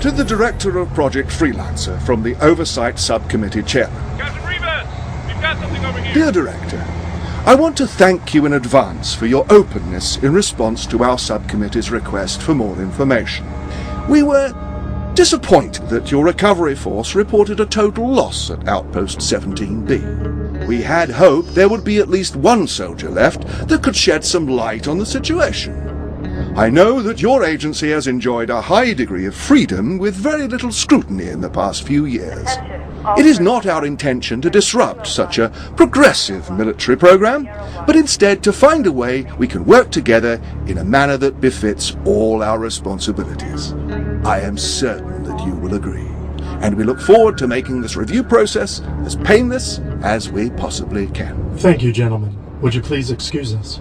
To the Director of Project Freelancer from the Oversight Subcommittee Chairman. Captain Rivas, we've got something over here. Dear Director, I want to thank you in advance for your openness in response to our subcommittee's request for more information. We were disappointed that your recovery force reported a total loss at Outpost 17B. We had hoped there would be at least one soldier left that could shed some light on the situation. I know that your agency has enjoyed a high degree of freedom with very little scrutiny in the past few years. It is not our intention to disrupt such a progressive military program, but instead to find a way we can work together in a manner that befits all our responsibilities. I am certain that you will agree, and we look forward to making this review process as painless as we possibly can. Thank you, gentlemen. Would you please excuse us?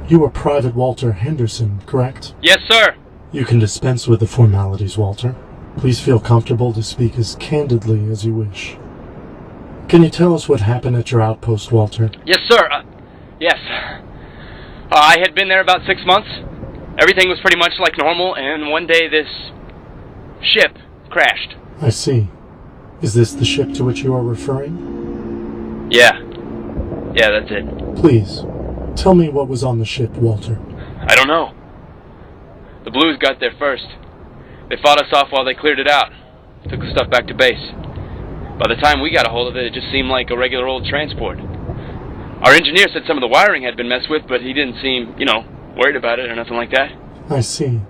You are Private Walter Henderson, correct? Yes, sir. You can dispense with the formalities, Walter. Please feel comfortable to speak as candidly as you wish. Can you tell us what happened at your outpost, Walter? Yes, sir. Yes. I had been there about 6 months. Everything was pretty much like normal, and one day this ship crashed. I see. Is this the ship to which you are referring? Yeah. Yeah, that's it. Please, tell me what was on the ship, Walter. I don't know. The Blues got there first. They fought us off while they cleared it out. Took the stuff back to base. By the time we got a hold of it, it just seemed like a regular old transport. Our engineer said some of the wiring had been messed with, but he didn't seem, worried about it or nothing like that. I see.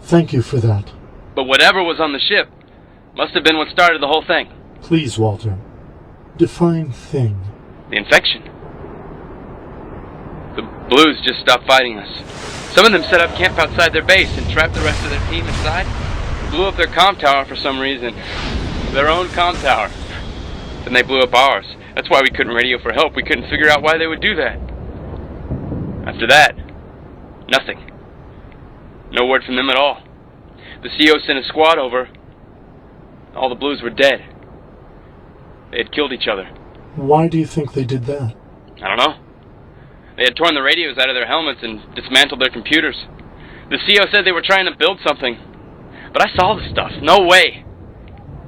Thank you for that. But whatever was on the ship must have been what started the whole thing. Please, Walter. Define thing. The infection. The Blues just stopped fighting us. Some of them set up camp outside their base and trapped the rest of their team inside. Blew up their comm tower for some reason. Their own comm tower. Then they blew up ours. That's why we couldn't radio for help. We couldn't figure out why they would do that. After that, nothing. No word from them at all. The CO sent a squad over. All the Blues were dead. They had killed each other. Why do you think they did that? I don't know. They had torn the radios out of their helmets and dismantled their computers. The CO said they were trying to build something. But I saw the stuff. No way.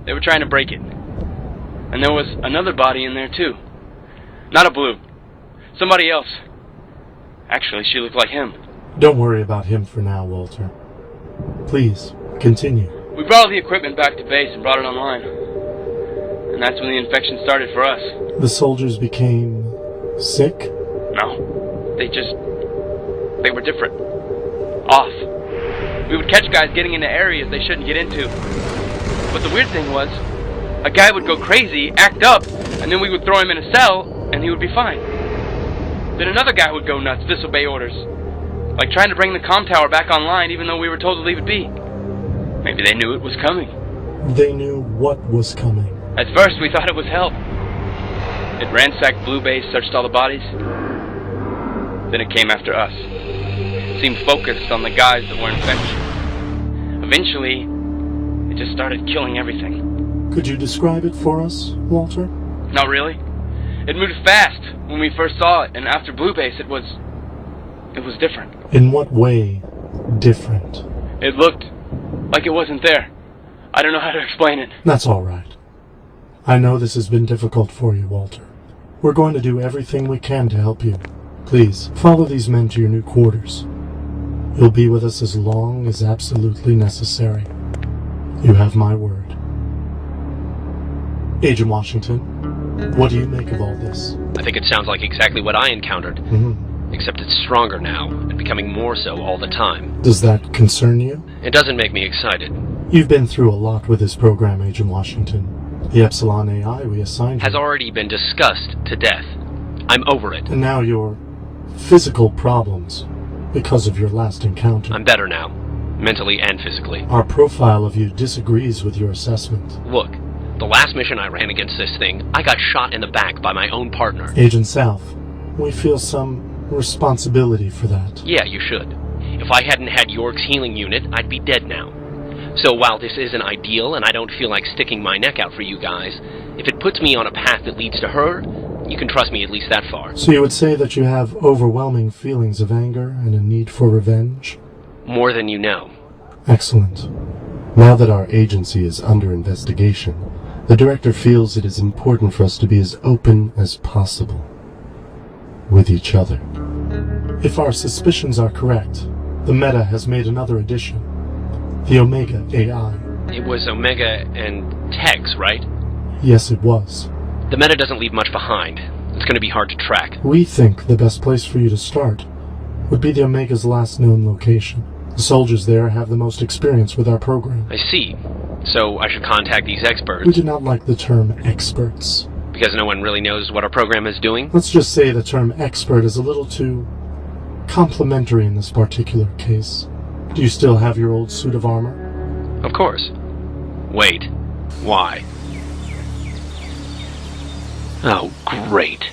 They were trying to break it. And there was another body in there too. Not a Blue. Somebody else. Actually, she looked like him. Don't worry about him for now, Walter. Please, continue. We brought all the equipment back to base and brought it online. And that's when the infection started for us. The soldiers became sick? No. They were different. Off. We would catch guys getting into areas they shouldn't get into. But the weird thing was, a guy would go crazy, act up, and then we would throw him in a cell, and he would be fine. Then another guy would go nuts, disobey orders. Like trying to bring the comm tower back online even though we were told to leave it be. Maybe they knew it was coming. They knew what was coming. At first we thought it was help. It ransacked Blue Base, searched all the bodies. Then it came after us. It seemed focused on the guys that were infected. Eventually, it just started killing everything. Could you describe it for us, Walter? Not really. It moved fast when we first saw it, and after Blue Base it was different. In what way different? It looked like it wasn't there. I don't know how to explain it. That's all right. I know this has been difficult for you, Walter. We're going to do everything we can to help you. Please, follow these men to your new quarters. You'll be with us as long as absolutely necessary. You have my word. Agent Washington, what do you make of all this? I think it sounds like exactly what I encountered. Except it's stronger now, and becoming more so all the time. Does that concern you? It doesn't make me excited. You've been through a lot with this program, Agent Washington. The Epsilon AI we assigned you Has already been discussed to death. I'm over it. And now your physical problems, because of your last encounter. I'm better now, mentally and physically. Our profile of you disagrees with your assessment. Look, the last mission I ran against this thing, I got shot in the back by my own partner. Agent South, we feel some responsibility for that. Yeah, you should. If I hadn't had York's healing unit, I'd be dead now. So while this isn't ideal and I don't feel like sticking my neck out for you guys, if it puts me on a path that leads to her, you can trust me at least that far. So you would say that you have overwhelming feelings of anger and a need for revenge? More than you know. Excellent. Now that our agency is under investigation, the Director feels it is important for us to be as open as possible with each other. If our suspicions are correct, the Meta has made another addition, the Omega AI. It was Omega and Tex, right? Yes, it was. The Meta doesn't leave much behind. It's going to be hard to track. We think the best place for you to start would be the Omega's last known location. The soldiers there have the most experience with our program. I see. So I should contact these experts. We do not like the term experts. Because no one really knows what our program is doing? Let's just say the term expert is a little too complimentary in this particular case. Do you still have your old suit of armor? Of course. Wait. Why? Oh, great.